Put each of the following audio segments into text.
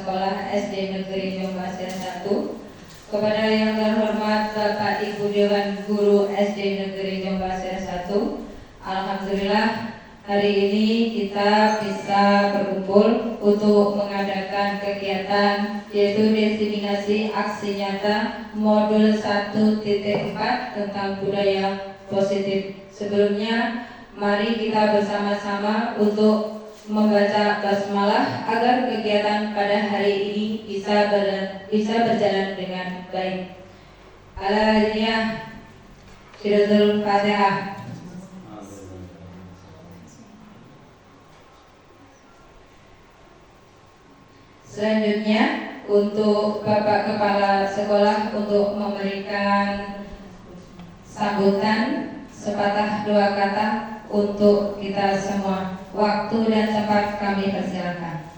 Sekolah SD Negeri Jombasir 1, kepada yang terhormat Bapak Ibu Dewan Guru SD Negeri Jombasir 1, alhamdulillah hari ini kita bisa berkumpul untuk mengadakan kegiatan yaitu diseminasi aksi nyata modul 1.4 tentang budaya positif. Sebelumnya mari kita bersama-sama untuk membaca basmalah agar kegiatan pada hari ini bisa berjalan dengan baik. Al-Hadiyah Suratul Fatihah. Selanjutnya untuk Bapak Kepala Sekolah untuk memberikan sambutan sepatah dua kata untuk kita semua. Waktu dan tempat kami persilakan.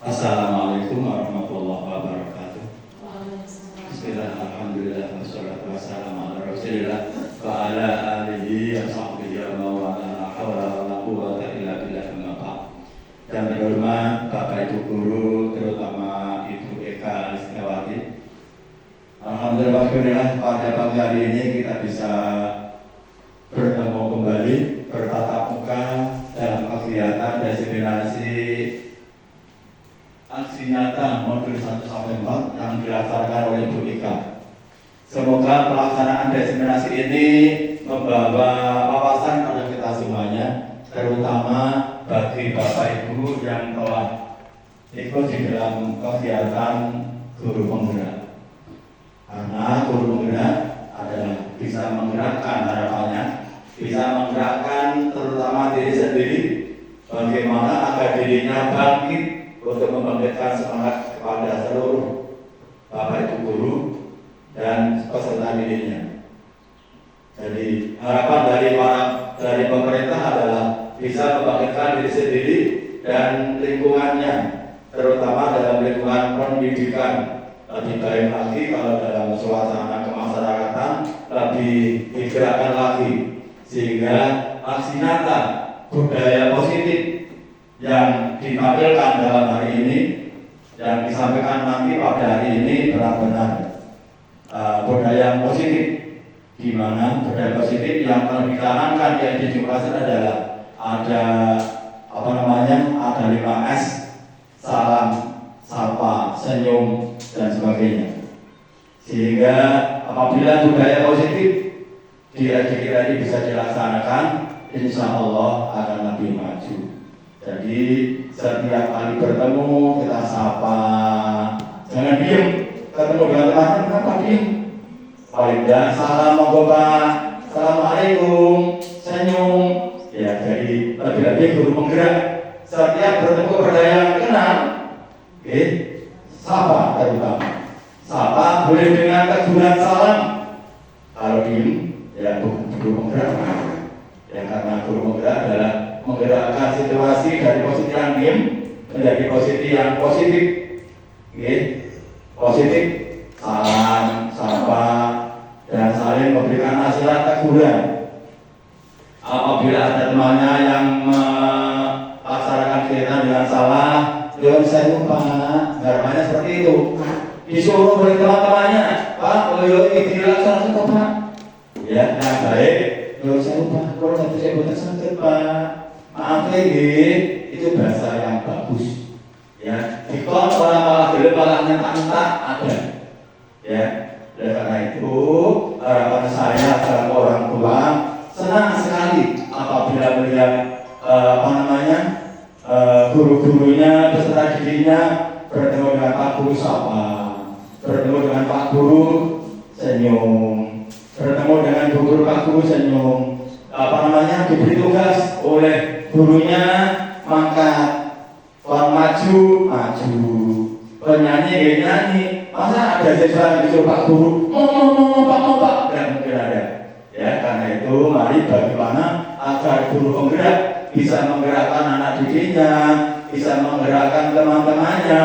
Assalamualaikum warahmatullahi wabarakatuh. Bismillah, alhamdulillah, wassalatu wassalamu ala rasulillah wa ala alihi wa sahbihi wa mawala hawla wa la quwwata illa billah. Yang terhormat Bapak Ibu Guru, terutama Ibu Eka Listiawati. Alhamdulillah pada pagi hari ini kita bisa bertemu kembali, bertatap muka dalam kegiatan diseminasi aksi nyata modul 1-4 yang dilaksanakan oleh Ibu Eka. Semoga pelaksanaan diseminasi ini membawa wawasan pada kita semuanya, terutama bagi Bapak Ibu yang telah ikut di dalam kegiatan guru penggerak. Karena guru penggerak adalah bisa menggerakkan, harapannya bisa menggerakkan terutama diri sendiri, bagaimana agar dirinya bangkit untuk membangkitkan semangat kepada seluruh Bapak Ibu guru dan peserta dirinya. Jadi harapan dari pemerintah adalah bisa membangkitkan diri sendiri dan lingkungannya, terutama dalam lingkungan pendidikan lebih baik lagi. Kalau dalam suasana kemasyarakatan lebih digerakkan lagi, sehingga aksi nyata budaya positif yang ditampilkan dalam hari ini, yang disampaikan nanti pada hari ini benar-benar budaya positif, di mana budaya positif yang telah dicanangkan yang dijelaskan adalah ada ada 5S, salam, sapa, senyum, dan sebagainya. Sehingga apabila budaya positif di kita ini bisa dilaksanakan, insya Allah akan lebih maju. Jadi setiap kali bertemu kita sapa, jangan diem. Ketemu dengan teman, kenapa diem? Paling tidak salam, monggo Pak, assalamualaikum, senyum. Ya, jadi lebih-lebih guru penggerak setiap bertemu kepada yang kenal, sapa terutama. Sapa boleh dengan teguran salam. Kalau diem, ya bukan guru penggerak. Ya, karena guru penggerak adalah menggerakkan situasi dari posisi yang diem menjadi posisi yang positif. Positif, salam, sapa, dan saling memberikan nasihat teguran. Apabila ada temannya yang melaksanakan kegiatan dengan salah, jangan saya lupa, harapannya seperti itu. Disuruh oleh teman-temannya, Pak, ini dilaksanakan Pak. Ya, yang baik, jangan saya lupa, kalau nanti saya buat sakit Pak, maaf itu bahasa yang bagus. Ya, dikon orang malah gelap malah nyentak-nyentak ada. Ya, dan karena itu harapan saya sebagai orang tua senang sekali apabila melihat guru-gurunya beserta dirinya bertemu dengan Pak Guru sapa, bertemu dengan Pak Guru senyum, bertemu dengan Bu Guru Pak Guru senyum, diberi tugas oleh gurunya mangkat, maju, penyanyi nyanyi. Masa ada siswa yang disuruh Pak Guru mau Pak, dan mungkin ada. Ya, karena itu mari bagaimana agar guru penggerak bisa menggerakkan anak didiknya, bisa menggerakkan teman-temannya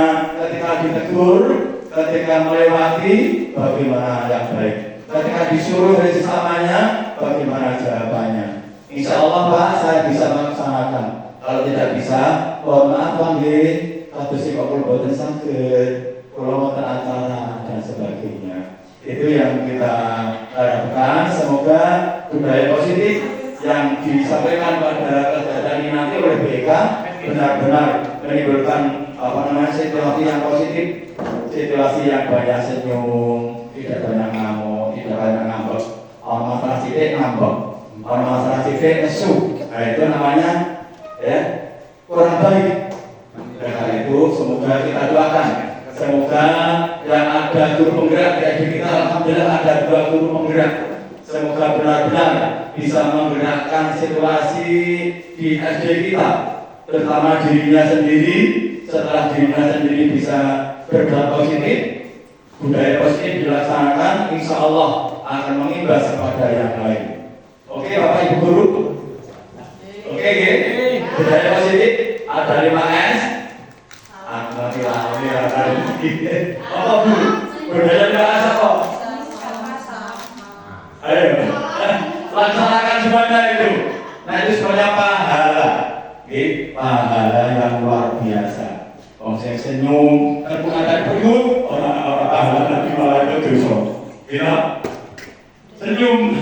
ketika ditegur, ketika melewati, bagaimana yang baik. Ketika disuruh dari sesamanya, bagaimana jawabannya. Insya Allah Pak, saya bisa melaksanakan. Kalau tidak bisa, mohon maaf Pak, kados kok boten saged, kula wonten acara dan sebagainya. Itu yang kita harapkan. Semoga budaya positif yang disampaikan pada kegiatan ini nanti oleh BK benar-benar menimbulkan situasi yang positif, situasi yang banyak senyum, tidak banyak ngamuk, tidak banyak ngambek. Orang masalah sidik ngambek, orang masalah sidik nesu. Nah itu namanya ya kurang baik. Karena itu semoga kita doakan, semoga yang ada guru penggerak di kita, alhamdulillah ada 2 guru penggerak. Semoga benar-benar bisa menggerakkan situasi di SD kita, terutama dirinya sendiri. Setelah dirinya sendiri bisa berbuat positif, budaya positif dilaksanakan, insya Allah akan mengimbas kepada yang lain. Oke Bapak Ibu Guru? Oke, budaya positif ada 5S. Apa Bu? Budaya 5S apa? Ayo, laksanakan semuanya itu. Nah itu semuanya pahala, pahala yang luar biasa. Saya senyum, kan bukan ada penyut, orang-orang pahala nanti malah itu dosa. Ya, senyum,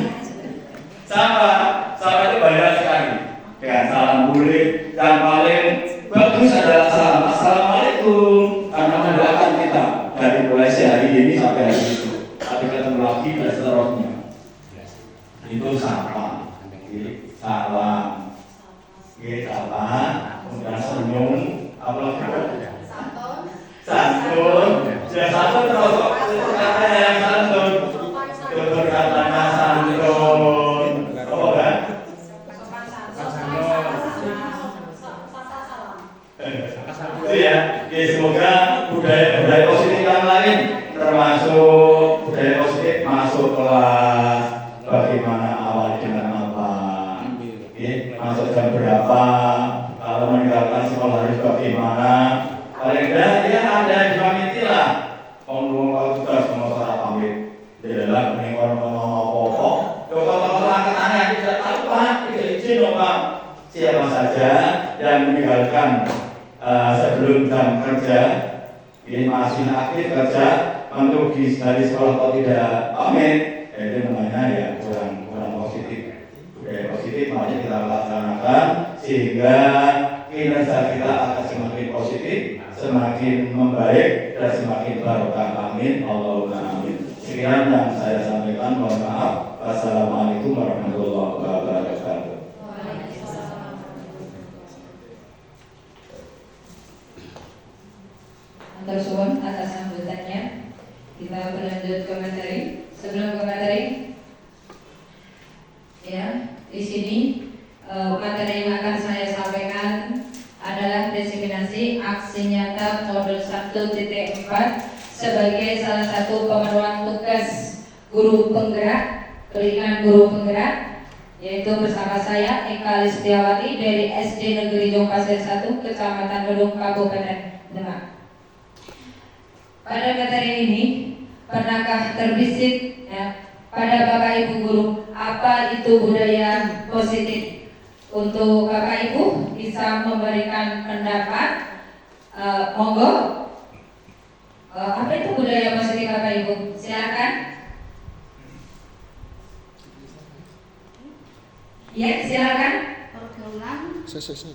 sama itu banyak sekali. Dengan salam boleh, yang paling bagus adalah salam Assalamualaikum, karena mendoakan kita dari mulai sehari ini sampai hari itu. Tapi ketemu lagi dan seterusnya. Itu salam, salam, kemudian senyum, apalagi santun, ya santun terus katanya yang santun, tutur katanya santun, apa kan? Itu ya, semoga budaya positif yang lain termasuk budaya positif masuk kelas. Bagaimana awal dengan apa? Masuk jam berapa? Kalau meninggalkan sekolah harus bagaimana? Paling tidak ya ada dipamiti lah. Ngomong kalau tugas mau salah pamit. Jelas mending orang ngomong apa-apa. Kalau angkatannya tidak tahu Pak, tidak izin loh Pak. Siapa saja yang meninggalkan sebelum jam kerja, ini masih aktif kerja, untuk dari sekolah kok tidak pamit. Itu namanya ya kurang positif. Budaya positif makanya kita laksanakan sehingga kinerja kita akan semakin positif, semakin membaik dan semakin barokah. Amin. Allahumma amin. Sekian yang saya sampaikan. Mohon maaf. Wassalamualaikum warahmatullahi wabarakatuh. Matur suwun atas sambutannya. Kita berlanjut ke materi. Sebelum ke materi, ya, di sini materi yang akan saya sampaikan adalah diseminasi aksi nyata modul 1.4 sebagai salah satu pemenuhan tugas guru penggerak, perizinan guru penggerak, yaitu bersama saya Eka Listiawati dari SD Negeri Jongpasir 1, Kecamatan Gedung, Kabupaten Demak. Pada materi ini, pernahkah terbesit ya, pada Bapak Ibu guru apa itu budaya positif? Untuk Bapak Ibu bisa memberikan pendapat, monggo. Apa itu budaya positif Bapak Ibu? Silakan. Ya, silakan. Pergaulan.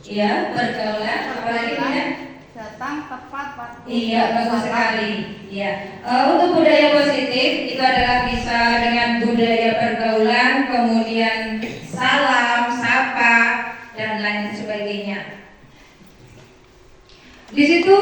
Iya, pergaulan. Apalagi ya? Datang tepat waktu. Iya, bagus sekali. Iya. Untuk budaya positif itu adalah bisa dengan budaya pergaulan, kemudian salam, sapa, dan lain sebagainya. Di situ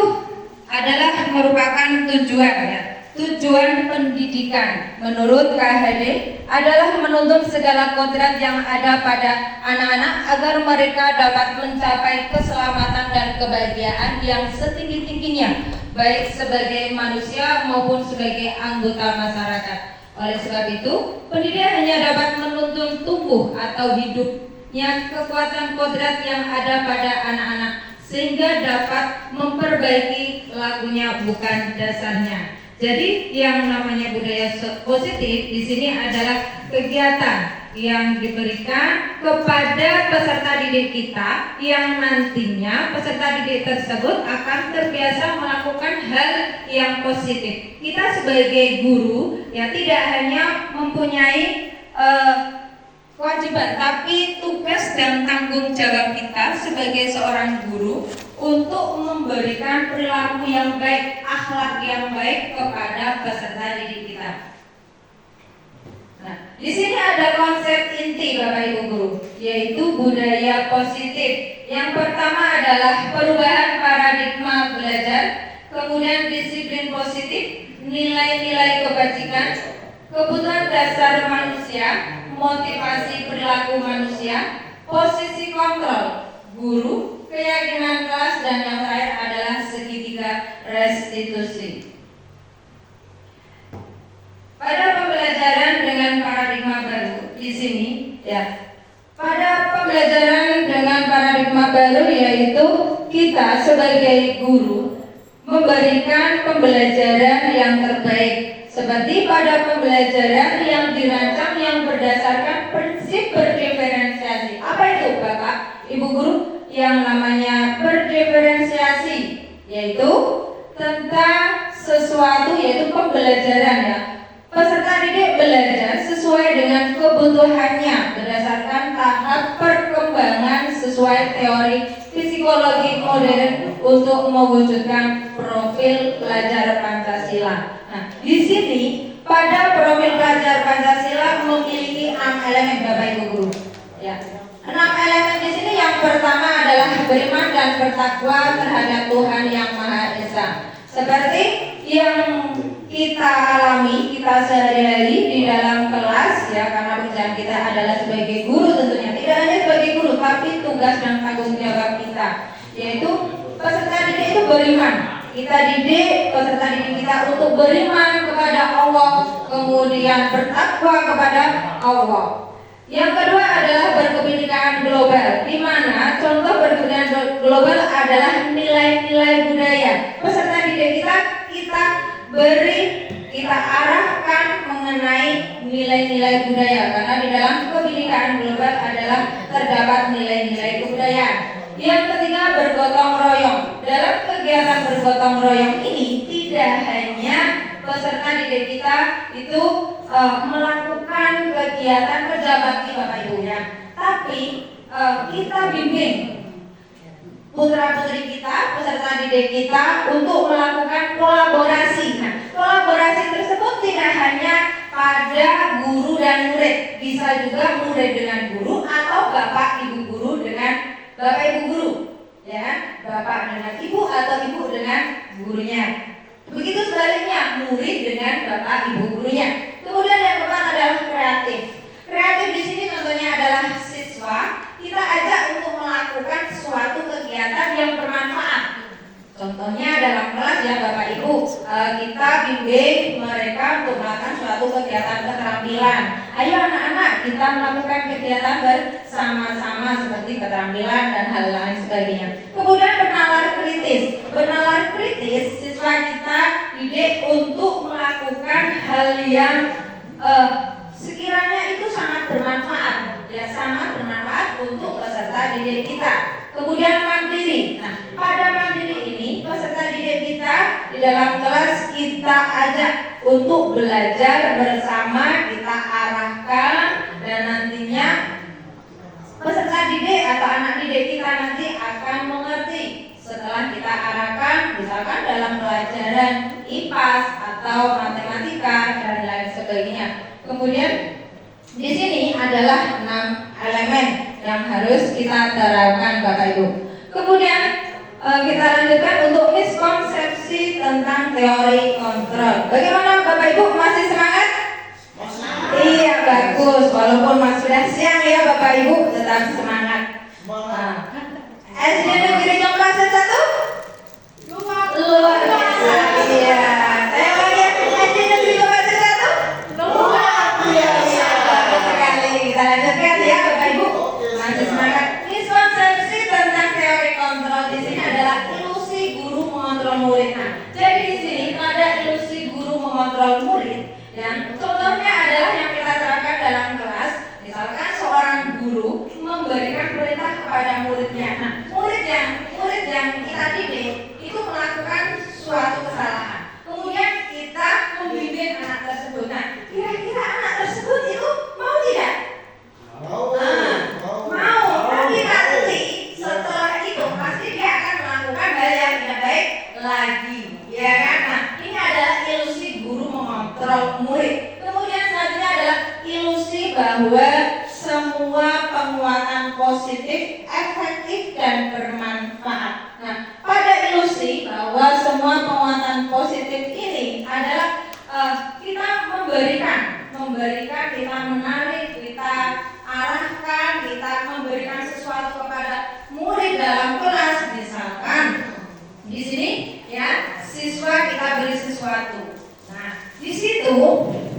adalah merupakan tujuan ya. Tujuan pendidikan menurut KHD adalah menuntut segala kodrat yang ada pada anak-anak agar mereka dapat mencapai keselamatan dan kebahagiaan yang setinggi-tingginya, baik sebagai manusia maupun sebagai anggota masyarakat. Oleh sebab itu, pendidikan hanya dapat menuntun tumbuh atau hidupnya kekuatan kodrat yang ada pada anak-anak, sehingga dapat memperbaiki lakunya bukan dasarnya. Jadi yang namanya budaya positif di sini adalah kegiatan yang diberikan kepada peserta didik kita yang nantinya peserta didik tersebut akan terbiasa melakukan hal yang positif. Kita sebagai guru ya tidak hanya mempunyai kewajiban, tapi tugas dan tanggung jawab kita sebagai seorang guru untuk memberikan perilaku yang baik, akhlak yang baik kepada peserta didik kita. Nah, di sini ada konsep inti Bapak Ibu guru, yaitu budaya positif. Yang pertama adalah perubahan paradigma belajar, kemudian disiplin positif, nilai-nilai kebajikan, kebutuhan dasar manusia, motivasi perilaku manusia, posisi kontrol guru, keyakinan kelas, dan yang terakhir adalah segitiga restitusi. Pada pembelajaran dengan paradigma baru di sini ya. Pada pembelajaran dengan paradigma baru yaitu kita sebagai guru memberikan pembelajaran yang terbaik seperti pada pembelajaran yang dirancang yang berdasarkan prinsip berdiferensiasi. Apa itu Bapak, Ibu guru? Yang namanya berdiferensiasi yaitu tentang sesuatu yaitu pembelajaran ya. Peserta didik belajar sesuai dengan kebutuhannya berdasarkan tahap perkembangan sesuai teori psikologi modern untuk mewujudkan profil pelajar Pancasila. Nah, di sini pada profil pelajar Pancasila memiliki 6 elemen Bapak Ibu guru. Ya. 6 elemen di sini yang pertama adalah beriman dan bertakwa terhadap Tuhan Yang Maha Esa. Seperti yang kita alami, kita sehari-hari di dalam kelas ya, karena pekerjaan kita adalah sebagai guru tentunya, tidak hanya sebagai guru tapi tugas dan tanggung jawab kita, yaitu peserta didik itu beriman. Kita didik peserta didik kita untuk beriman kepada Allah, kemudian bertakwa kepada Allah. Yang kedua adalah berkebinekaan global, di mana contoh berkebinekaan global adalah nilai-nilai budaya. Peserta didik kita kita arahkan mengenai nilai-nilai budaya, karena di dalam kebinekaan global adalah terdapat nilai-nilai kebudayaan. Yang ketiga bergotong royong. Dalam kegiatan bergotong royong ini tidak hanya peserta didik kita itu melakukan kegiatan kerja bakti Bapak Ibu ya, tapi kita bimbing putra-putri kita, peserta didik kita untuk melakukan kolaborasi. Nah, kolaborasi tersebut tidak hanya pada guru dan murid, bisa juga murid dengan guru atau bapak ibu guru dengan bapak ibu guru, ya, bapak dengan ibu atau ibu dengan gurunya. Begitu sebaliknya, murid dengan bapak ibu gurunya. Kemudian yang keempat adalah kreatif. Kreatif di sini contohnya adalah siswa kita ajak untuk melakukan suatu kegiatan yang bermanfaat. Contohnya dalam kelas ya Bapak Ibu, kita bimbing mereka untuk melakukan suatu kegiatan keterampilan. Ayo anak-anak, kita melakukan kegiatan bersama-sama seperti keterampilan dan hal lain sebagainya. Kemudian bernalar kritis. Bernalar kritis, siswa kita didik untuk melakukan hal yang sekiranya itu sangat bermanfaat, ya sangat bermanfaat untuk peserta didik kita. Kemudian mandiri. Nah, pada mandiri ini peserta didik kita di dalam kelas kita ajak untuk belajar bersama, kita arahkan dan nantinya peserta didik atau anak didik kita nanti akan mengerti setelah kita arahkan, misalkan dalam pelajaran IPAS atau matematika dan lain sebagainya. Kemudian di sini adalah 6 elemen yang harus kita terapkan Bapak Ibu. Kemudian kita lanjutkan untuk miskonsepsi tentang teori kontrol. Bagaimana Bapak Ibu, masih semangat? Iya, bagus. Walaupun mas sudah siang ya Bapak Ibu, tetap semangat. SD Negeri Jombang 1? Luar biasa. Iya. Saya mau lihat SD Negeri Jombang 1? Luar biasa. Sekali. Kita lanjutkan ya Bapak Ibu. Masih semangat. Miskonsepsi tentang teori kontrol di sini mengontrol murid. Dan contohnya adalah yang kita terapkan dalam kelas. Misalkan seorang guru memberikan perintah kepada muridnya. Nah, murid yang kita didik itu melakukan suatu kesalahan. Kemudian kita membimbing anak tersebut. Nah, kira-kira anak tersebut itu mau tidak? Mau. Tapi nanti setelah itu pasti dia akan melakukan hal yang tidak baik lagi, ya kan? Nah, ini adalah ilusi guru mengontrol murid. Kemudian selanjutnya adalah ilusi bahwa semua penguatan positif, efektif dan bermanfaat. Nah, pada ilusi bahwa semua penguatan positif ini adalah kita memberikan, kita menarik, kita arahkan, kita memberikan sesuatu kepada murid dalam kelas. Misalkan di sini ya, siswa kita beri sesuatu. Nah, di situ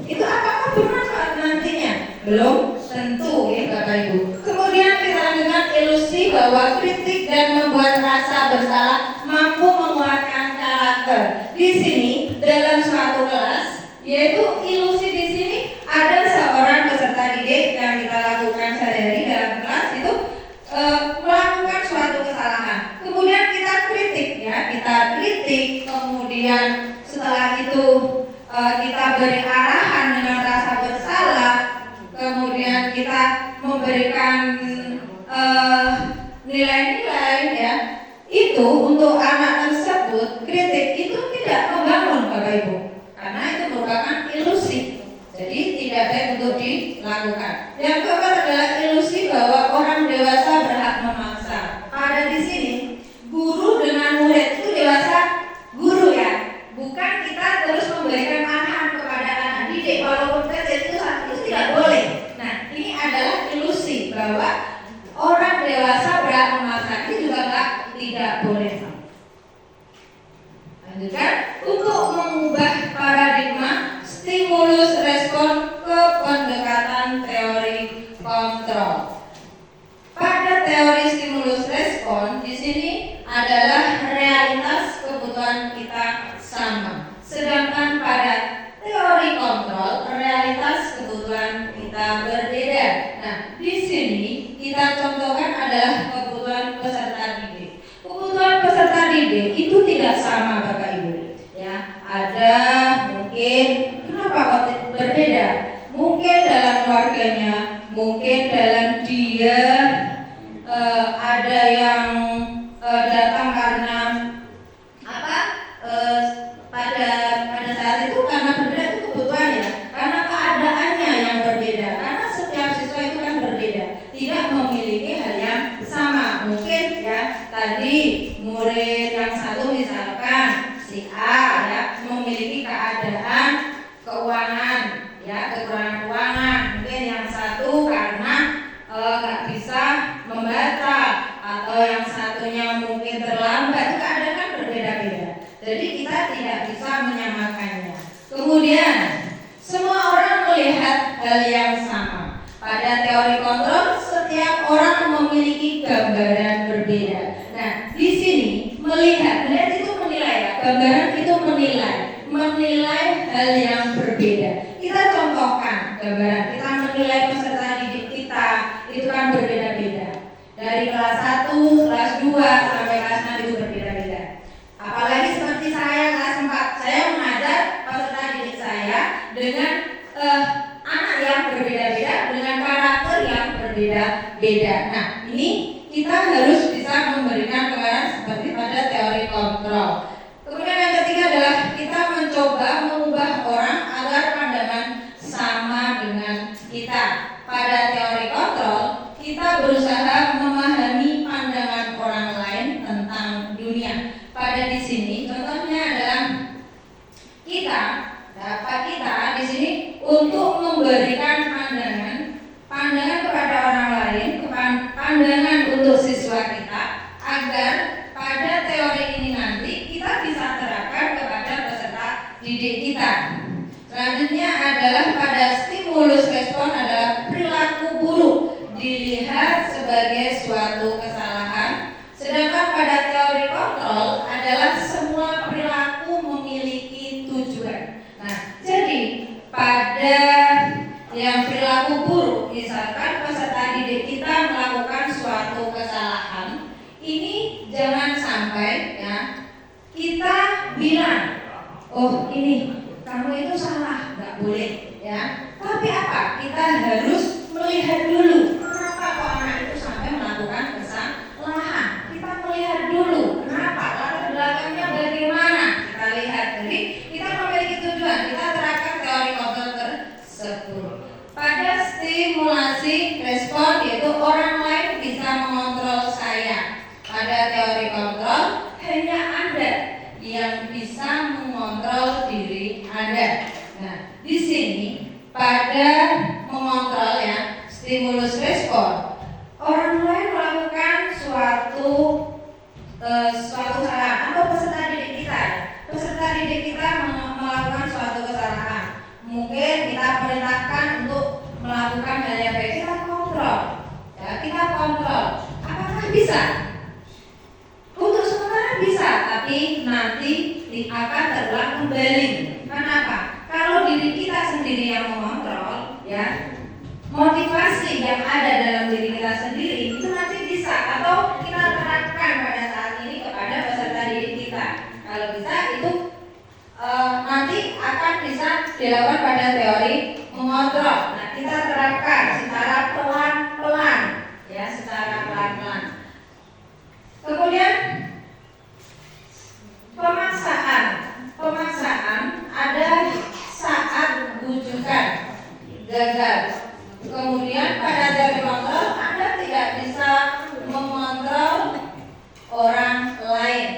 itu apakah bermanfaat nantinya? Belum tentu ya Bapak Ibu. Kemudian kita lanjutkan ilusi bahwa kritik dan membuat rasa bersalah mampu menguatkan karakter. Di sini dalam suatu kelas, yaitu ilusi di sini ada seorang peserta didik yang kita lakukan sehari-hari dalam kelas itu melakukan suatu kesalahan. Kemudian kita kritik ya, kemudian setelah itu kita beri arahan dengan rasa bersalah, kemudian kita memberikan nilai-nilai ya, itu untuk anak tersebut. Kritik itu tidak membangun Bapak Ibu, karena itu merupakan ilusi, jadi tidak baik untuk dilakukan. Yang keempat adalah ilusi bahwa orang dewasa berhak memaksa. Pada di sini guru dengan murid itu dewasa guru ya, bukan kita terus memberikan arahan kepada anak didik walaupun kecil, itu tidak boleh. Nah, ini adalah ilusi bahwa orang dewasa berhak memaksa, ini juga tidak boleh. Lanjutkan, untuk mengubah paradigma stimulus respon ke pendekatan teori kontrol. Pada teori stimulus respon di sini adalah realitas kebutuhan kita sama. Sedangkan pada teori kontrol realitas kebutuhan kita berbeda. Nah, di sini kita contohkan adalah kebutuhan peserta didik. Kebutuhan peserta didik itu tidak sama Bapak Ibu. Ya, ada mungkin kenapa kok berbeda? Mungkin dalam keluarganya, mungkin dalam dia ada yang datang karena apa? Pada saat itu karena berbeda itu kebutuhan ya, karena keadaannya yang berbeda. Karena setiap siswa itu kan berbeda, tidak memiliki hal yang sama. Mungkin ya tadi murid yang satu misalkan si A ya memiliki keadaan keuangan ya, kekurangan keuangan. Mungkin yang satu karena nggak bisa membaca, atau yang satunya mungkin terlambat. Itu keadaan kan berbeda-beda. Jadi kita tidak bisa menyamakannya. Kemudian semua orang melihat hal yang sama. Pada teori kontrol setiap orang memiliki gambaran berbeda. Nah, di sini melihat itu menilai ya. Gambaran itu menilai hal yang berbeda. Kita contohkan gambaran, kita menilai peserta didik kita itu kan berbeda-beda. Dari kelas 1, kelas 2 sampai kelas 6 itu berbeda-beda. Apalagi seperti saya kelas 4, saya mengajar peserta didik saya dengan anak yang berbeda-beda, dengan karakter yang berbeda-beda. Nah, ini kita harus bisa memberikan gambaran seperti pada teori kontrol. Kemudian yang ketiga adalah kita mencoba mengubah orang agar pandangan sama dengan kita. Pada teori kontrol, kita berusaha memahami pandangan orang lain tentang dunia. Pada di sini contohnya adalah kita di sini untuk memberikan pandangan kepada orang lain, pandangan untuk siswa kita, agar pada teori ini nanti kita bisa terapkan kepada peserta didik kita. Selanjutnya adalah pada stimulus respon adalah perilaku buruk dilihat sebagai suatu kesalahan. Sedangkan pada teori kontrol adalah semua perilaku memiliki tujuan. Nah, jadi pada yang perilaku buruk, misalkan peserta didik kita melakukan suatu kesalahan, ini jangan sampai ya kita bilang, oh ini kamu itu salah, nggak boleh ya. Tapi apa? Kita harus melihat dulu kenapa kok anak itu sampai melakukan kesalahan. Kita melihat dulu kenapa, latar belakangnya bagaimana. Kita lihat, jadi kita memiliki tujuan, kita terapkan teori kontrol tersebut. Pada stimulasi respon, yaitu orang lain bisa mengontrol saya. Pada teori kontrol, hanya Anda yang bisa mengontrol diri Anda. Nah, di sini pada mengontrol ya stimulus respon, orang lain melakukan suatu kesalahan atau peserta didik kita. Peserta didik kita melakukan suatu kesalahan. Mungkin kita perintahkan untuk melakukan hal yang baik, kita kontrol. Ya, kita kontrol. Apakah bisa? Untuk sementara bisa, tapi nanti akan terulang kembali. Kenapa? Kalau diri kita sendiri yang mengontrol, ya, motivasi yang ada dalam diri kita sendiri itu nanti bisa, atau kita terapkan pada saat ini kepada peserta didik kita. Kalau bisa itu nanti akan bisa dilakukan pada teori mengontrol. Nah, kita terapkan secara pelan-pelan, ya, secara pelan-pelan. Kemudian pemaksaan ada saat bujukan gagal. Kemudian pada teori kontrol Anda tidak bisa mengontrol orang lain.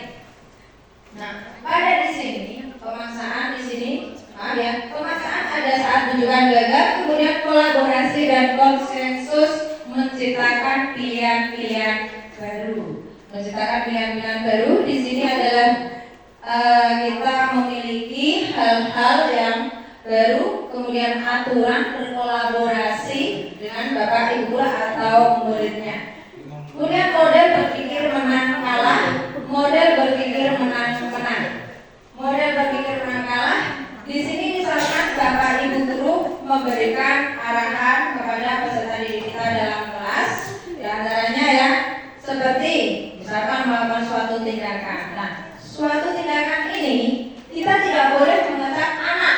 Nah, pada di sini pemaksaan pemaksaan ada saat bujukan gagal. Kemudian kolaborasi dan konsensus menciptakan pilihan-pilihan baru. Menciptakan pilihan-pilihan baru di sini adalah kita memiliki hal-hal yang baru, kemudian aturan berkolaborasi dengan bapak ibu atau muridnya. Kemudian model berpikir menang kalah, model berpikir menang menang. Model berpikir menang kalah di sini misalkan bapak ibu guru memberikan arahan kepada peserta didik kita dalam kelas, di antaranya ya seperti misalkan melakukan suatu tindakan. Nah, suatu tindakan ini kita tidak boleh mengecap anak,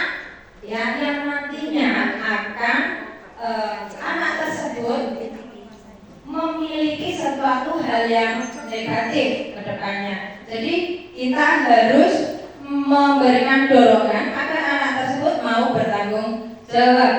ya, yang nantinya akan anak tersebut memiliki sesuatu hal yang negatif ke depannya. Jadi kita harus memberikan dorongan agar anak tersebut mau bertanggung jawab.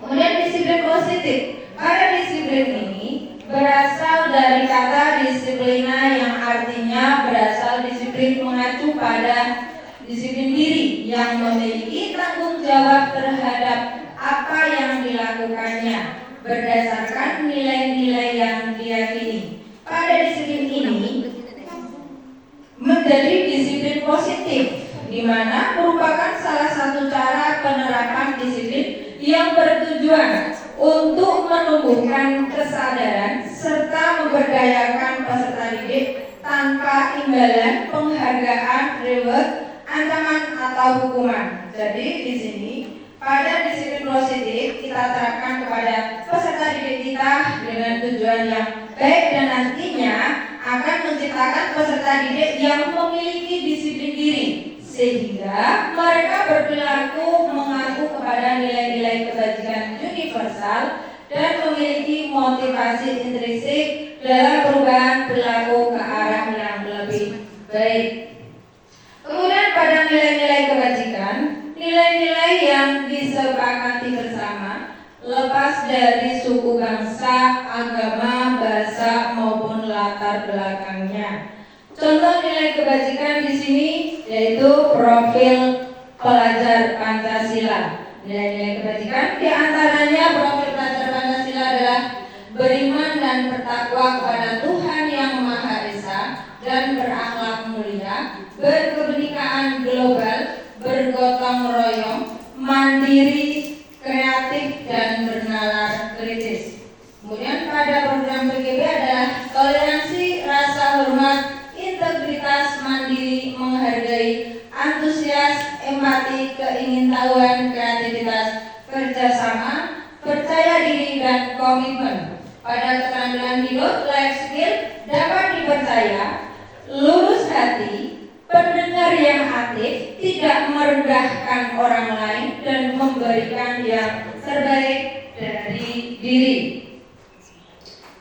Kemudian disiplin positif. Pada disiplin ini berasal dari kata disiplina yang artinya berasal disiplin mengacu pada disiplin diri yang memiliki tanggung jawab terhadap apa yang dilakukannya berdasarkan nilai-nilai yang diyakini. Pada disiplin ini menjadi disiplin positif, di mana merupakan salah satu cara penerapan disiplin yang bertujuan untuk menumbuhkan kesadaran serta memberdayakan peserta didik tanpa imbalan, penghargaan, reward, ancaman atau hukuman. Jadi di sini pada disiplin positif kita terapkan kepada peserta didik kita dengan tujuan yang baik dan nantinya akan menciptakan peserta didik yang memiliki disiplin diri sehingga mereka berperilaku mengaku kepada nilai-nilai kebajikan universal dan memiliki motivasi intrinsik dalam perubahan perilaku ke arah yang lebih baik. Kemudian pada nilai-nilai kebajikan, nilai-nilai yang disepakati bersama lepas dari suku bangsa, agama, bahasa maupun latar belakangnya. Contoh nilai kebajikan di sini yaitu profil pelajar Pancasila. Nilai-nilai kebajikan di antaranya profil pelajar Pancasila adalah beriman dan bertakwa kepada Tuhan Yang Maha Esa dan berakhlak mulia, berkebinekaan global, bergotong royong, mandiri, kreatif dan bernalar kritis. Kemudian pada program PGB adalah toleransi, rasa hormat, integritas, mandiri, menghargai, antusias, empati, keingintahuan, kreativitas, kerjasama, percaya diri, dan komitmen. Pada keterampilan hidup, life skill dapat dipercaya, lurus hati, pendengar yang aktif, tidak merendahkan orang lain, dan memberikan yang terbaik dari diri.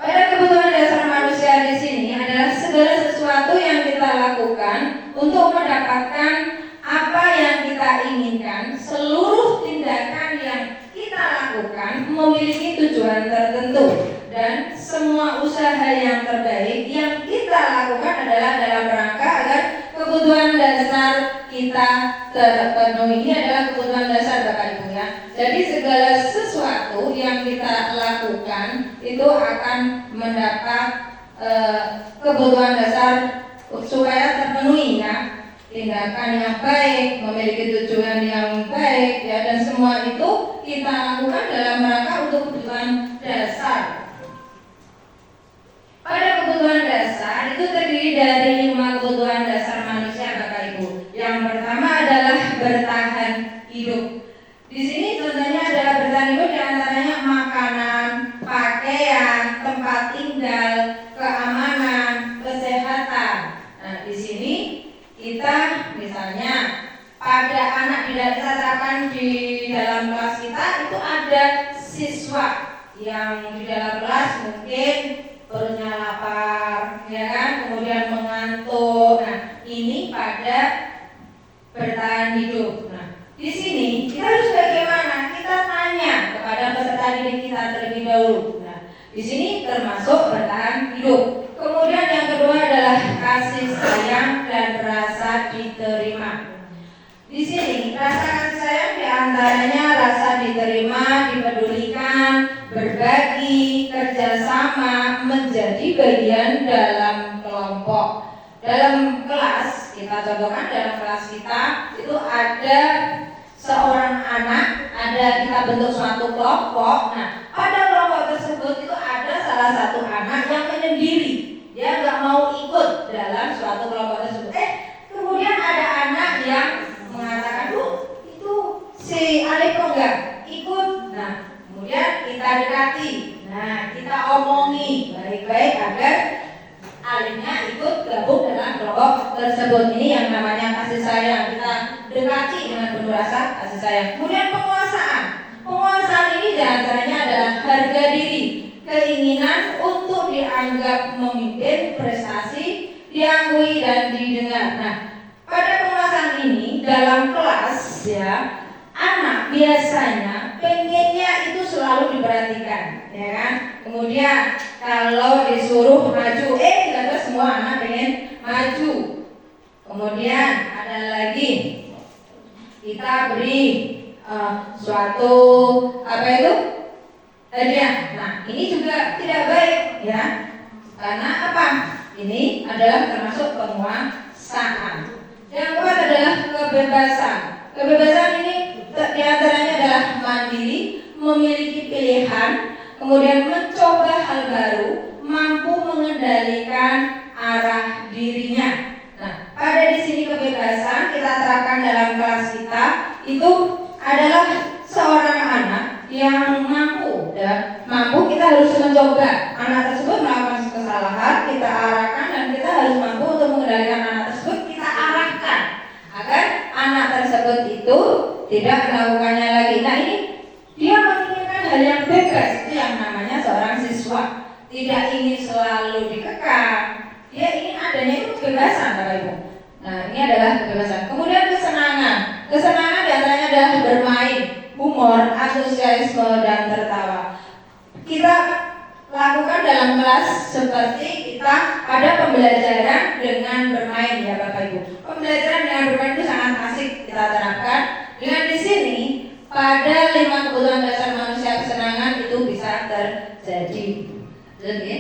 Pada kebutuhan dasar manusia di sini adalah segala sesuatu yang kita lakukan untuk mendapatkan apa yang kita inginkan. Seluruh tindakan yang kita lakukan memiliki tujuan tertentu, dan semua usaha yang terbaik yang kita lakukan adalah dalam rangka agar kebutuhan dasar kita terpenuhi. Ini adalah kebutuhan dasar Bapak Ibu ya. Jadi segala sesuatu yang kita lakukan itu akan mendapat kebutuhan dasar supaya terpenuhi ya. Tindakan yang baik, memiliki tujuan yang baik ya, dan semua itu kita lakukan dalam rangka untuk kebutuhan dasar. Pada kebutuhan dasar itu terdiri dari 5 kebutuhan dasar manusia Bapak Ibu. Yang pertama adalah bertahan hidup. Di sini contohnya adalah bertahan hidup, diantaranya makanan, pakaian, tempat tinggal, keamanan, kesehatan. Nah di sini kita misalnya pada anak kita terapkan di dalam kelas kita itu ada siswa yang di dalam kelas mungkin perutnya lapar, ya kan, kemudian mengantuk. Nah, ini pada bertahan hidup. Nah, di sini kita harus bagaimana? Kita tanya kepada peserta didik kita terlebih dahulu. Nah, di sini termasuk bertahan hidup. Kemudian yang kedua adalah kasih sayang dan rasa diterima. Di sini rasa kasih sayang diantaranya rasa diterima, dipedulikan, berbagi, kerjasama, menjadi bagian dalam kelompok. Dalam kelas, kita contohkan dalam kelas kita itu ada seorang anak, ada kita bentuk suatu kelompok. Nah, pada kelompok tersebut itu ada salah satu anak yang menyendiri, dia nggak mau ikut dalam suatu kelompok tersebut. Kemudian ada anak yang mengatakan, itu si Alif kok nggak ikut. Nah, kemudian kita dekati, nah kita omongi baik-baik agar Alifnya ikut gabung dalam kelompok tersebut. Ini yang namanya kasih sayang. Kita dekati dengan penuh rasa kasih sayang. Kemudian penguasaan. Penguasaan ini diantaranya adalah harga diri, keinginan untuk dianggap memimpin, prestasi, diakui dan didengar. Nah, pada penguasaan ini dalam kelas ya, anak biasanya pengennya itu selalu diperhatikan, ya kan? Kemudian kalau disuruh maju, ternyata semua anak pengen maju. Kemudian ada lagi kita beri suatu apa itu hadiah. Nah ini juga tidak baik ya, karena apa? Ini adalah termasuk penguasaan. Yang keempat adalah kebebasan. Kebebasan ini diantaranya adalah mandiri, memiliki pilihan, kemudian mencoba hal baru, mampu mengendalikan arah dirinya. Nah, pada di sini kebebasan kita terapkan dalam kelas kita itu adalah seorang anak yang mampu, ya, mampu kita harus mencoba anak tersebut melakukan kesalahan, kita arahkan dan kita harus mampu untuk mengendalikan anak tersebut, kita arahkan agar anak tersebut itu tidak melakukannya lagi. Nah ini dia menginginkan hal yang bebas, itu yang namanya seorang siswa, tidak ingin selalu dikekang, dia ingin adanya itu kebebasan Bapak Ibu. Nah ini adalah kebebasan. Kemudian kesenangan. Kesenangan diantaranya adalah bermain, humor, antusiasme dan tertawa. Kita lakukan dalam kelas seperti kita ada pembelajaran dengan bermain ya Bapak Ibu. Pembelajaran dengan bermain itu sangat asik kita terapkan. Dengan di sini pada 5 kebutuhan dasar manusia kesenangan itu bisa terjadi. Jadi,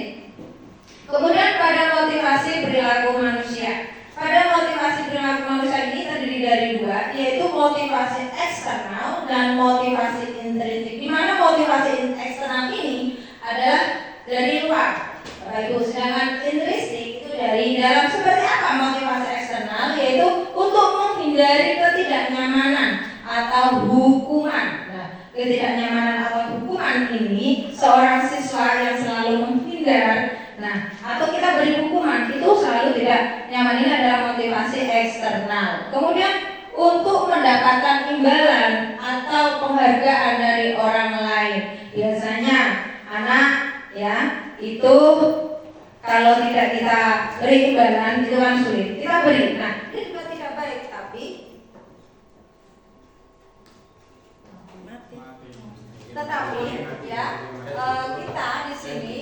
kemudian pada motivasi perilaku manusia. Pada motivasi perilaku manusia ini terdiri dari 2, yaitu motivasi eksternal dan motivasi intrinsik. Di mana motivasi eksternal ini adalah dari luar, Bapak Ibu, sedangkan intrinsik itu dari dalam. Seperti apa motivasi eksternal? Yaitu untuk menghindari ketidaknyamanan atau hukuman. Nah, ketidaknyamanan atau hukuman ini seorang siswa yang selalu menghindar, nah atau kita beri hukuman itu selalu tidak nyaman, ini adalah motivasi eksternal. Kemudian untuk mendapatkan imbalan atau penghargaan dari orang lain, biasanya anak ya itu kalau tidak kita beri imbalan itu kan sulit kita beri. Nah ini juga tidak baik, tetapi ya kita di sini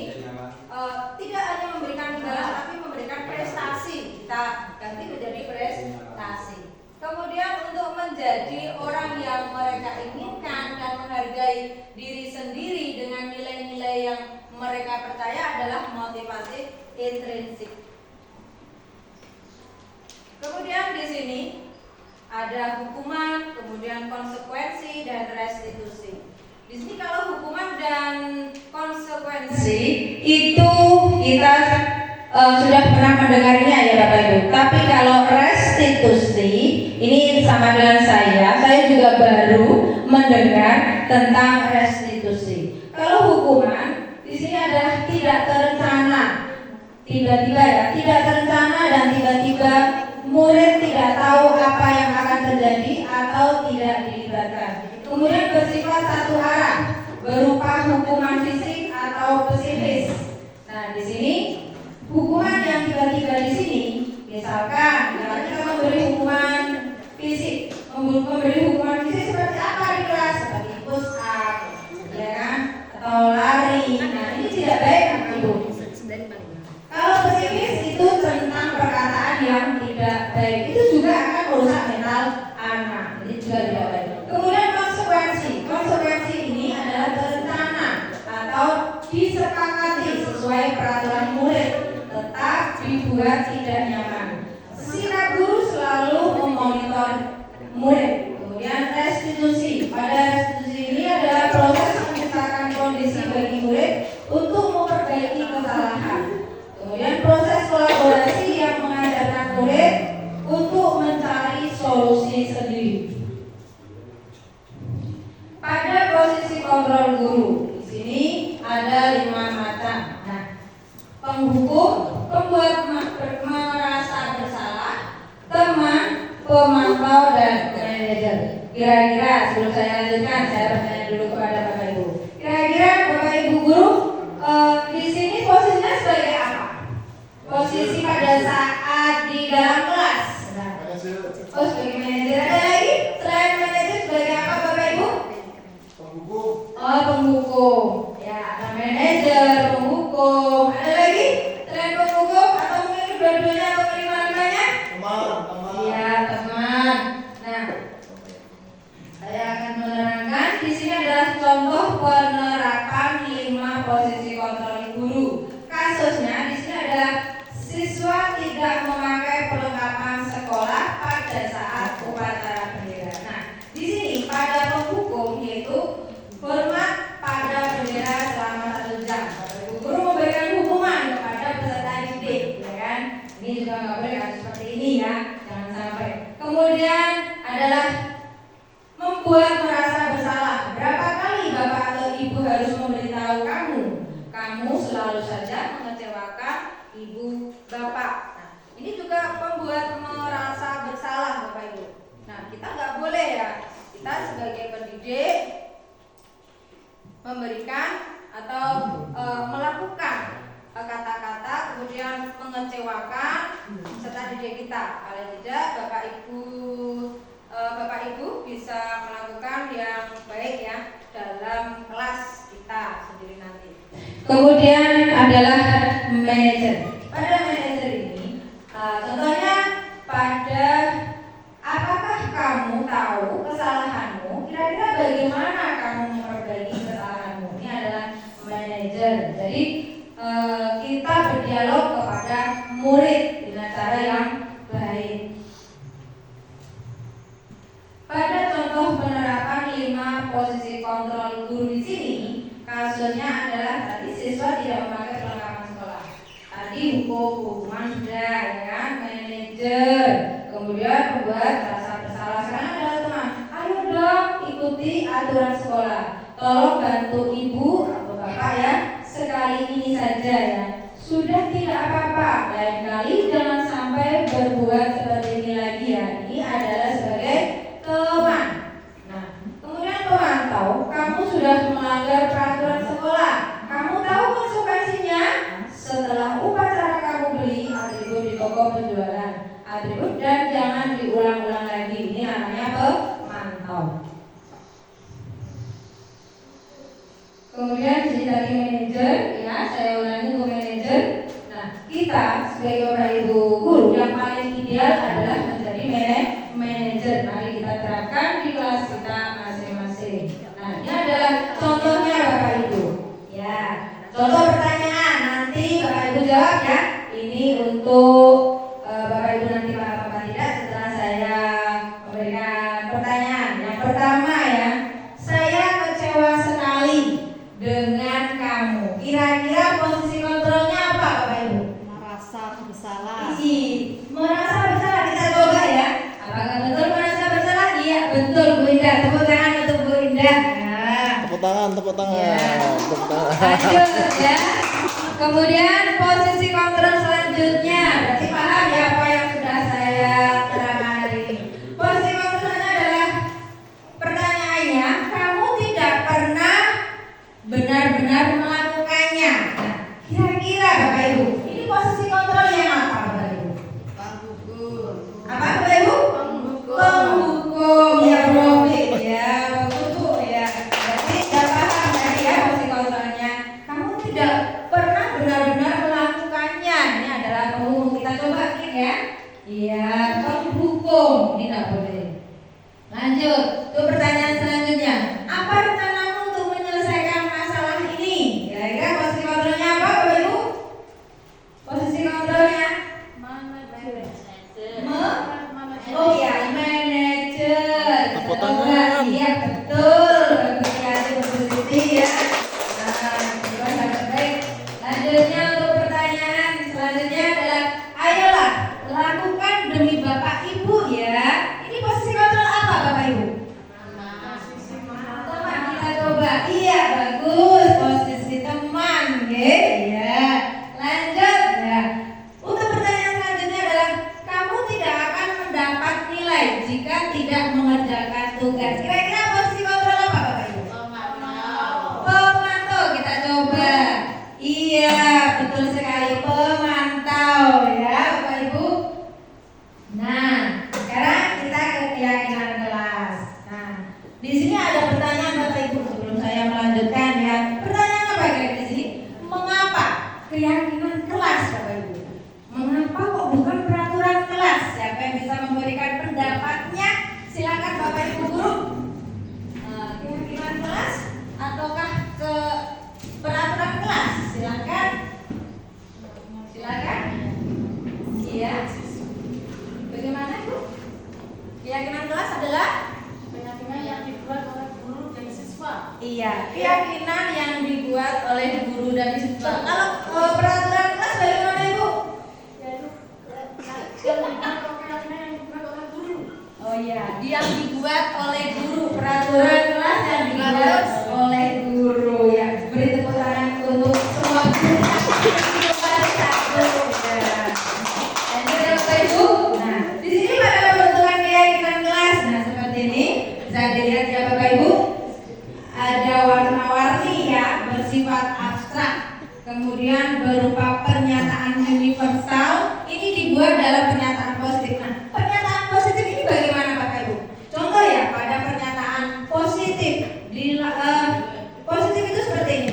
tidak hanya memberikan imbalan tapi memberikan prestasi, kita ganti menjadi prestasi. Kemudian untuk menjadi orang yang mereka inginkan dan menghargai diri sendiri dengan nilai-nilai yang mereka percaya adalah motivasi intrinsik. Kemudian di sini ada hukuman, kemudian konsekuensi dan restitusi. Di sini kalau hukuman dan konsekuensi itu kita sudah pernah mendengarnya ya Bapak Ibu. Tapi kalau restitusi ini sama dengan saya juga baru mendengar tentang restitusi. Kalau hukuman di sini adalah tidak terencana, tiba-tiba ya, tidak terencana dan tiba-tiba murid tidak tahu apa yang akan terjadi atau tidak dilibatkan. Kemudian bersifat satu arah, berupa hukuman fisik atau psikis. Nah, di sini hukuman yang tiba-tiba di sini, misalkan kita memberi hukuman fisik, memberi hukuman fisik seperti apa di kelas, seperti push up, ya kan, atau lari. Nah, ini tidak baik, Ibu. Kalau psikis itu tentang perkataan yang tidak baik, itu juga akan merusak mental anak. Ini juga tidak baik. Kemudian konsekuensi ini adalah terencana atau disepakati sesuai peraturan murid, tetap dibuat tidak nyaman. Sikap guru selalu memonitor murid. Kemudian restitusi. Pada restitusi ini adalah proses menciptakan kondisi bagi murid untuk memperbaiki kesalahan. Kemudian proses kolaborasi yang mengajarkan murid untuk mencari solusi sendiri. Pada posisi kontrol guru, di sini ada 5 macam. Nah, penghukum, pembuat merasa bersalah, teman, pemantau, dan manajer. Kira-kira sebelum saya lanjutkan, saya bertanya dulu kepada Bapak Ibu. Kira-kira Bapak Ibu guru di sini posisinya sebagai apa? Posisi pada saat di dalam kelas. Nah, oh sebagai manajer. Ada lagi selain manajer sebagai apa Bapak Ibu? Oh, penghukum. Ya, ada manajer, penghukum. Ada lagi selain penghukum atau mungkin dua-duanya atau lima-limanya? Teman. Iya, teman. Nah, saya akan menerangkan di sini adalah contoh penerapan 5 posisi kontrol guru. Kasusnya di sini adalah siswa tidak memakai perlengkapan sekolah pada saat upacara bendera. Nah, di sini pada penghukum yaitu hormat pada bendera selama 1 jam. Bapak Ibu guru memberikan hukuman kepada peserta didik, ya kan? Ini juga nggak boleh harus seperti ini ya, jangan sampai. Kemudian adalah membuat merasa bersalah. Berapa kali Bapak atau Ibu harus memberitahu kamu selalu saja mengecewakan Ibu Bapak. Nah, ini juga membuat merasa bersalah Bapak Ibu. Nah, kita nggak boleh ya, kita sebagai pendidik memberikan atau melakukan kata-kata kemudian mengecewakan peserta didik kita. Kalau tidak Bapak Ibu bisa melakukan yang baik ya dalam kelas kita sendiri nanti. Kemudian adalah manajer. Pada manajer ini contohnya pada apakah kamu tahu kesalahanmu? Kira-kira bagaimana kamu memperbaiki kesalahanmu? Ini adalah manajer. Jadi kita berdialog kepada murid dengan cara yang baik. Pada contoh penerapan 5 posisi kontrol guru di sini, kasusnya adalah tadi siswa tidak memakai perlengkapan sekolah. Tadi mengikuti aturan sekolah. Tolong bantu ibu atau bapak ya, sekali ini saja ya. Sudah tidak apa-apa, lain kali jangan sampai berbuat seperti ini lagi ya. Ini adalah sebagai teman. Nah, kemudian pemantau, kamu sudah melanggar peraturan sekolah. Kamu tahu konsekuensinya? Setelah upacara kamu beli atribut di toko penjualan atribut dan jangan diulang-ulang lagi. Ini namanya pemantau. Kemudian jadi tadi manajer, ya saya ulangi untuk manajer. Nah, kita sebagai Bapak Ibu guru yang paling ideal adalah menjadi manajer. Mari kita terapkan di kelas kita masing-masing. Nah, ini adalah contohnya Bapak Ibu. Ya, contoh pertanyaan nanti Bapak Ibu jawab ya. Ini untuk Bapak Ibu nanti paham apa tidak setelah saya memberikan pertanyaan. Yang pertama ya, saya kecewa sekali dengan kamu. Kira-kira posisi kontrolnya apa Bapak Ibu? Merasa bersalah. Merasa bersalah, kita coba ya. Apakah betul merasa bersalah? Iya betul Bu Indah. Tepuk tangan untuk Bu Indah. Nah, Tepuk tangan, tepuk tangan, Ya. tepuk tangan. lanjut ya. Kemudian posisi kontrol selanjutnya, berarti paham ya apa yang sudah saya terangkan hari ini. Posisi kontrolnya adalah pertanyaannya, kamu tidak pernah benar-benar melakukannya. Nah, kira-kira Bapak Ibu, ini posisi kontrolnya apa Bapak Ibu? Penghukum. Apa Bapak Ibu? Penghukum ya Robin ya, betul ya. Berarti sudah paham tadi ya posisi kontrolnya. Kamu tidak pernah benar-benar melakukannya. Ini adalah penghukum. Kita coba ya. Iya, penghukum. Ini tidak boleh. Lanjut, untuk pertanyaan selanjutnya. Apa rencanamu untuk menyelesaikan masalah ini? Kira-kira posisi kontrolnya apa Bapak Ibu? Posisi kontrolnya? Oh ya, manajer. Tepuk tangan. Iya betul. Bagus sekali Bu Siti ya. Nah, coba dapat baik. Lanjutnya untuk pertanyaan selanjutnya adalah, ayolah lakukan demi Bapak Ibu ya. Ini posisi kontrol apa Bapak Ibu? Teman, kita coba. Iya bagus, posisi teman, ya. Lanjut ya. Untuk pertanyaan selanjutnya adalah, kamu tidak akan mendapat nilai jika tidak mengerjakan tugas. Kira-kira posisi kontrol apa Bapak Ibu? Pemantau, kita coba. Iya, betul sekali, pemantau ya Bapak Ibu. Nah, sekarang kita ke keyakinan kelas. Nah, di sini ada pertanyaan Bapak Ibu sebelum saya melanjutkan ya. Pertanyaan apa kira-kira di sini? Mengapa keyakinan kelas Bapak Ibu? Mengapa kok bukan peraturan kelas? Siapa yang bisa memberikan pendapatnya? Silakan Bapak Ibu guru. Keyakinan kelas ataukah ke peraturan kelas? Silakan. Silakan. Iya. Bagaimana Bu? Keyakinan kelas adalah? Keyakinan yang dibuat oleh guru dan siswa. Iya, keyakinan yang dibuat oleh guru dan siswa. Kalau peraturan kelas bagaimana Ibu? Yaitu keyakinan yang dibuat oleh guru. Oh iya, yang dibuat oleh guru. Peraturan kelas yang dibuat oleh guru ya. Beri tepuk tangan untuk semua guru. Lanjut ya Bapak Ibu. Nah, di sini pada pembentukan keyakinan kelas. Nah, seperti ini bisa dilihat ya Bapak Ibu. Ada warna-warni ya, bersifat abstrak. Kemudian berupa pernyataan universal. Ini dibuat dalam pernyataan positif. Nah, pernyataan positif ini bagaimana Bapak Ibu? Contoh ya, pada pernyataan positif positif itu seperti ini.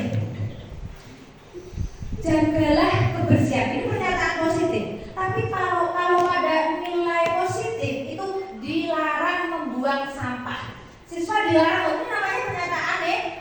Jagalah kebersihan. Ini pernyataan positif. Tapi kalau ada nilai positif itu dilarang membuang sampah. Siswa dilarang, ini namanya pernyataan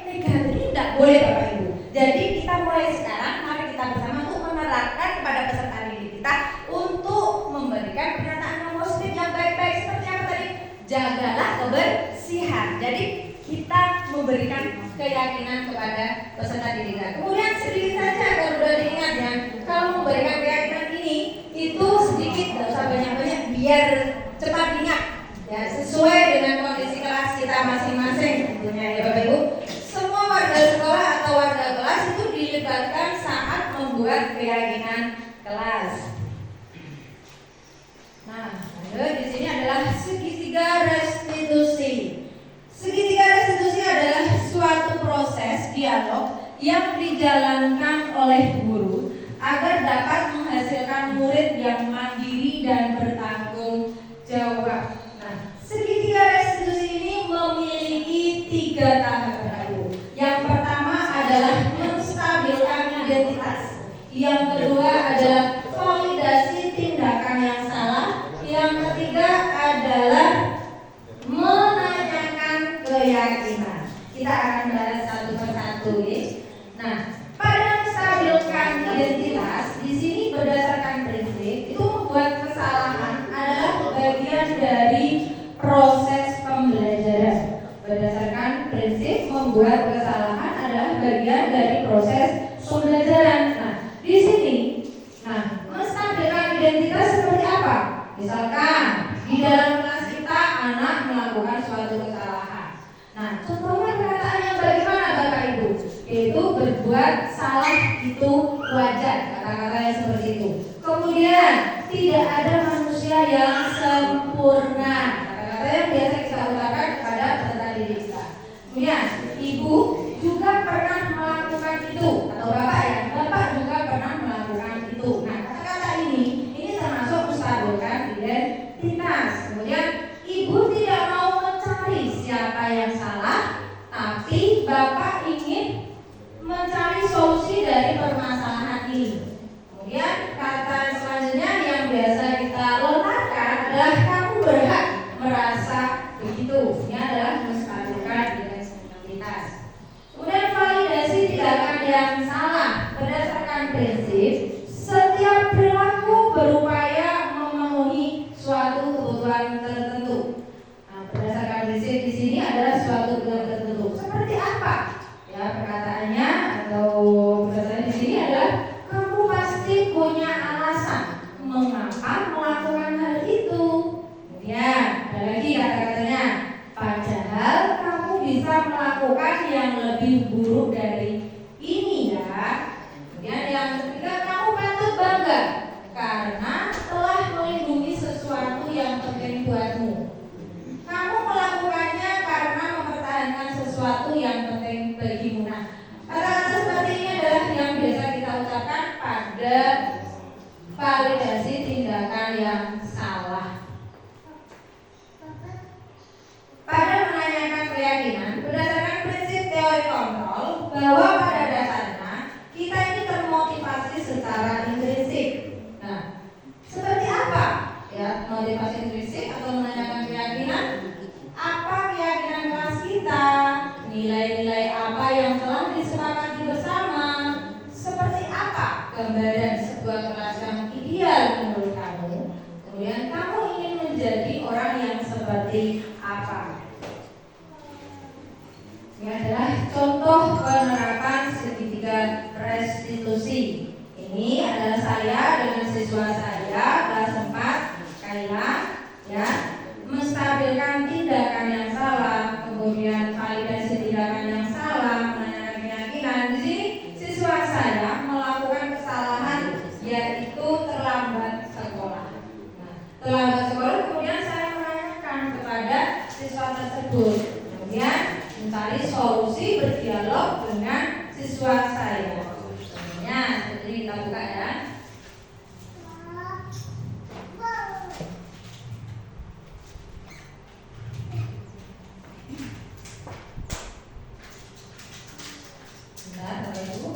negatif. Ini tidak boleh Bapak Ibu. Jadi kita mulai sekarang, mari kita bersama untuk menerapkan kepada peserta didik kita untuk memberikan pernyataan yang positif yang baik-baik seperti apa tadi? Jagalah kebersihan. Jadi kita memberikan keyakinan kepada peserta didik kita. Kemudian sedikit saja kalau sudah diingat ya, kalau memberikan keyakinan ini itu sedikit, tidak usah banyak-banyak biar cepat diingat ya, sesuai dengan kondisi kelas kita masing-masing. masing-masing tentunya ya Bapak Ibu. Semua warga sekolah atau warga kelas itu dilibatkan saat membuat keyakinan kelas. Nah, lalu di sini adalah segitiga restitusi. Segitiga restitusi adalah suatu proses dialog yang dijalankan oleh guru agar dapat menghasilkan murid yang mandiri dan bertanggung jawab. Nah, segitiga restitusi ini memiliki 3 tahapan. Yang pertama adalah menstabilkan identitas. Yang kedua adalah validasi tindakan yang salah. Yang ketiga adalah menanyakan keyakinan. Kita akan bahas satu persatu ya. Nah, pada menstabilkan identitas di sini berdasarkan prinsip itu membuat kesalahan adalah bagian dari proses pembelajaran. Berdasarkan prinsip membuat kesalahan adalah bagian dari proses pembelajaran. Nah, di sini, menstabilkan identitas seperti apa? Misalkan di dalam kelas kita anak melakukan suatu kesalahan. Nah, contohnya perkataan yang bagaimana Bapak Ibu? Yaitu berbuat salah itu wajar, kata-katanya seperti itu. Kemudian tidak ada manusia yang sempurna, kata-kata yang biasa kita ucapkan kepada peserta didik kita. Kemudian ibu juga pernah melakukan itu, atau bapak ya, bapak juga pernah melakukan itu. Nah, kata-kata ini termasuk menstabilkan identitas. Kemudian ibu tidak mau mencari siapa yang salah, tapi bapak ingin mencari solusi dari permasalahan ini. Kemudian kata selanjutnya yang biasa kita lontarkan adalah kamu berhak merasa begitu. Ini adalah menstabilkan identitas. Kemudian validasi tindakan yang salah berdasarkan prinsip setiap perilaku berupaya memenuhi suatu kebutuhan tertentu. Nah, berdasarkan prinsip di sini adalah suatu kebutuhan tertentu. Seperti apa? Ya, perkataannya atau berdasarkan di sini adalah kamu pasti punya alasan mengapa melakukan hal itu. Kemudian ada lagi kata-katanya, padahal kamu bisa melakukan yang lebih buruk dari ini ya. Kemudian yang ketiga, kamu patut bangga karena telah melindungi sesuatu yang penting buatmu. Kamu melakukannya karena mempertahankan sesuatu yang penting bagimu. Nah, kata-kata seperti ini adalah yang biasa kita ucapkan pada validasi tindakan yang salah. Pada menanyakan keyakinan berdasarkan prinsip teori kontrol bahwa pada dasarnya kita ini termotivasi secara intrinsik. Nah, seperti apa ya motivasi intrinsik atau menanyakan keyakinan? Apa keyakinan kelas kita? Nilai-nilai apa yang telah disepakati bersama? Seperti apa gambaran sebuah kelas yang ideal menurut kamu? Kemudian kamu ingin menjadi orang yang seperti apa? Ini adalah contoh penerapan segitiga restitusi. Ini adalah saya dengan siswa saya kelas 4 Kaila ya, menstabilkan tindakan yang salah, kemudian validasi tindakan yang salah, menanyakan keyakinan. Di sini siswa saya melakukan kesalahan yaitu terlambat sekolah. Nah, terlambat sekolah kemudian saya menanyakan kepada siswa tersebut. Kemudian mencari solusi berdialog dengan siswa saya. Contohnya seperti kita buka ya. Bentar, Bapak Ibu.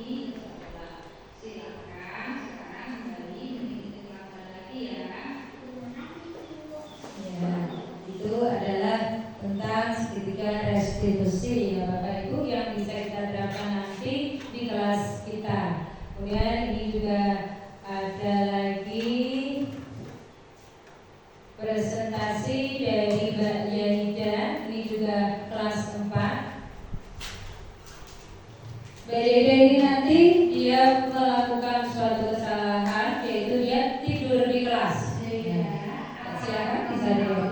lagi sekolah. Silakan sekarang kembali mengikuti pelajaran lagi ya. Ya, itu adalah tentang segitiga restitusi ya Bapak Ibu yang bisa kita terapkan nanti di kelas kita. Kemudian ini juga ada lagi presentasi dari Mbak Yaida, ini juga kelas 4. Mbak Yaida ini nanti dia melakukan suatu kesalahan, yaitu dia tidur di kelas. Silakan bisa dilihat.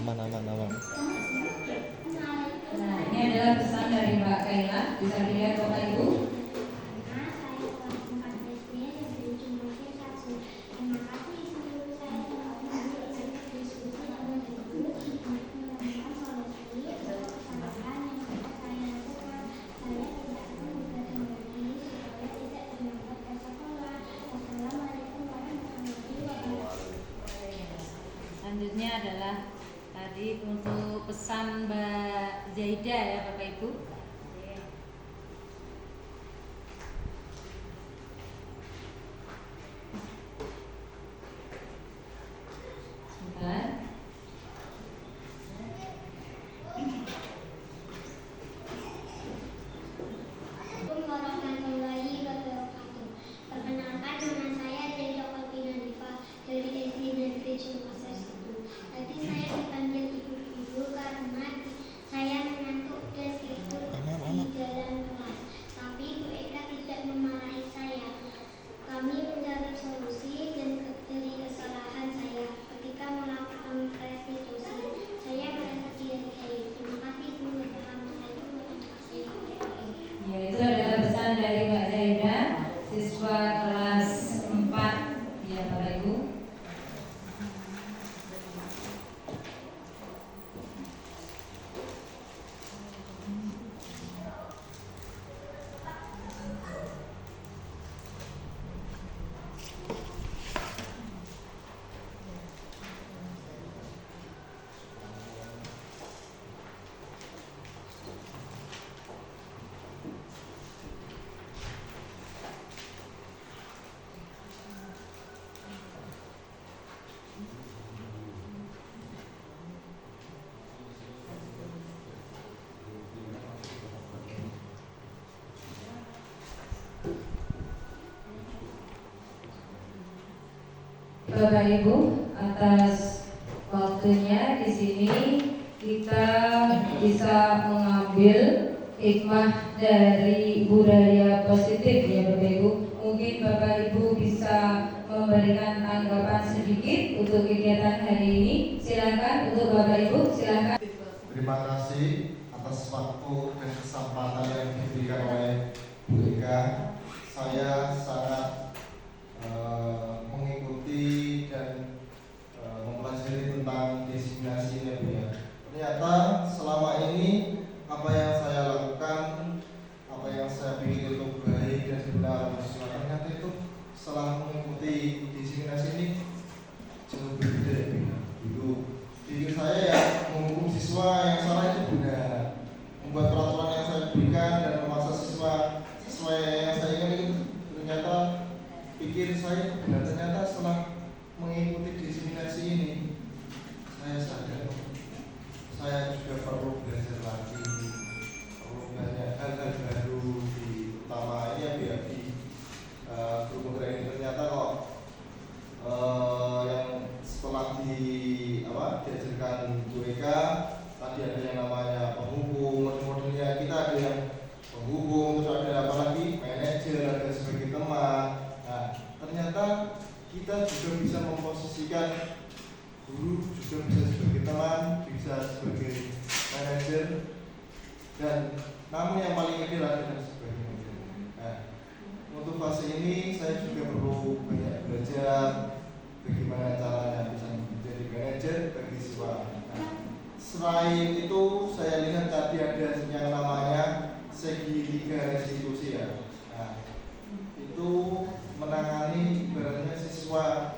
Aman. Nah, ini adalah pesan dari Mbak Kaila, bisa dilihat Bapak Ibu. Selanjutnya adalah tadi untuk pesan Mbak Zaida ya Bapak Ibu. Sebentar. Assalamualaikum warahmatullahi wabarakatuh. Perkenalkan, nama saya Delia Kalpina Diva dari SD Negeri Cimases 1. Tadi saya dipanggil ibu-ibu karena saya mengantuk dan itu Bapak Ibu atas waktunya di sini. Kita bisa mengambil hikmah dari budaya positif ya Bapak Ibu. Mungkin Bapak Ibu bisa memberikan tanggapan sedikit untuk kegiatan hari ini. Silakan untuk Bapak Ibu, silakan. Terima kasih atas waktu dan kesempatan yang diberikan oleh Bu Eka. Saya sangat mengikuti dan mempelajari tentang diseminasi ini Bu ya. Ternyata selama ini apa yang saya lakukan, apa yang saya pikir itu baik dan benar, ternyata itu setelah mengikuti diseminasi ini jauh berbeda ya. Dulu diri saya ya menghukum siswa yang salah itu benar, membuat peraturan yang saya berikan dan memaksa siswa sesuai yang saya ingin itu ternyata pikir saya benar. Ternyata setelah mengikuti diseminasi ini saya sadar saya juga perlu belajar lagi, perlu banyak hal-hal baru terutama ini ya biar di guru ini ternyata kok yang setelah diajarkan Bu Eka tadi ada yang namanya penghubung, modelnya kita ada yang penghubung, terus ada apa lagi manajer, ada sebagai teman. Nah ternyata kita juga bisa memposisikan guru, juga bisa sebagai teman, bisa sebagai manajer, dan namun yang paling ideal adalah sebagai manajer. Nah untuk fase ini saya juga perlu banyak belajar bagaimana caranya bisa menjadi manajer bagi siswa. Nah, selain itu saya lihat tadi ada yang namanya segi 3 restitusi ya. Nah, itu menangani ibaratnya siswa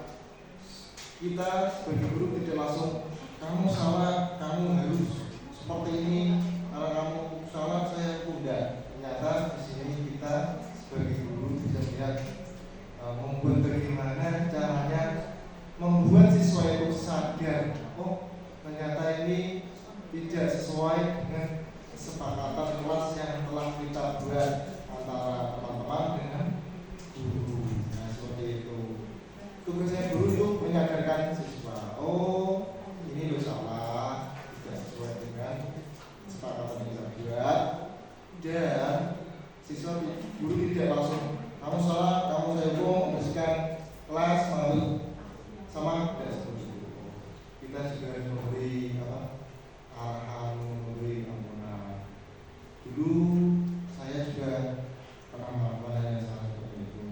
kita sebagai guru tidak langsung kamu salah, kamu harus seperti ini, kalau kamu salah saya tidak. Ternyata di sini kita sebagai guru bisa lihat membuat bagaimana caranya membuat siswa itu sadar, oh ternyata ini tidak sesuai dengan kesepakatan kelas yang telah kita buat antara teman-teman dengan guru. Nah seperti itu. Tugasnya guru itu menyadarkan siswa, oh ini loh salah, tidak sesuai dengan kesepakatan yang kita buat, dan siswa guru tidak langsung kamu salah, kamu saya hukum, membersihkan kelas, mengambil sama dan seterusnya. Kita juga harus memberi arahan, memberi ampunan. Dulu saya juga pernah melakukan yang salah seperti itu,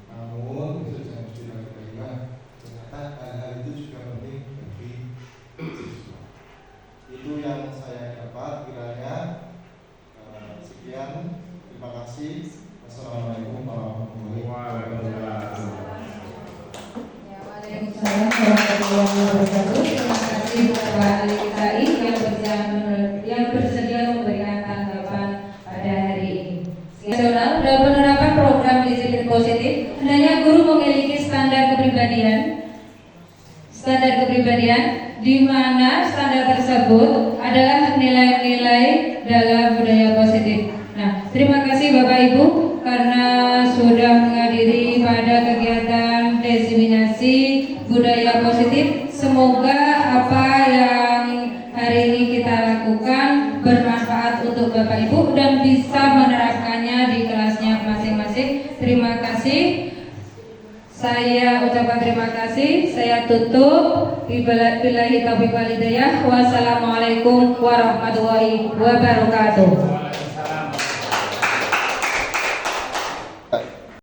namun itu jangan dilakukan. Ternyata hal-hal itu juga penting bagi siswa. Itu yang saya dapat kiranya. Sekian, terima kasih. Wassalamualaikum warahmatullahi wabarakatuh. Waalaikumsalam warahmatullahi wabarakatuh. Terima kasih Bapak Ali Kitai yang bersedia memberikan tanggapan pada hari ini. Nasional dalam penerapan program disiplin positif, hendaknya guru memiliki standar kepribadian, di mana standar tersebut adalah nilai-nilai dalam budaya positif. Nah, terima kasih Bapak Ibu karena sudah menghadiri pada kegiatan diseminasi budaya positif. Semoga apa yang hari ini kita lakukan bermanfaat untuk Bapak Ibu dan bisa menerapkannya di kelasnya masing-masing. Terima kasih. Saya ucapkan terima kasih. Saya tutup. Billahi taufiq wal hidayah. Wassalamualaikum warahmatullahi wabarakatuh.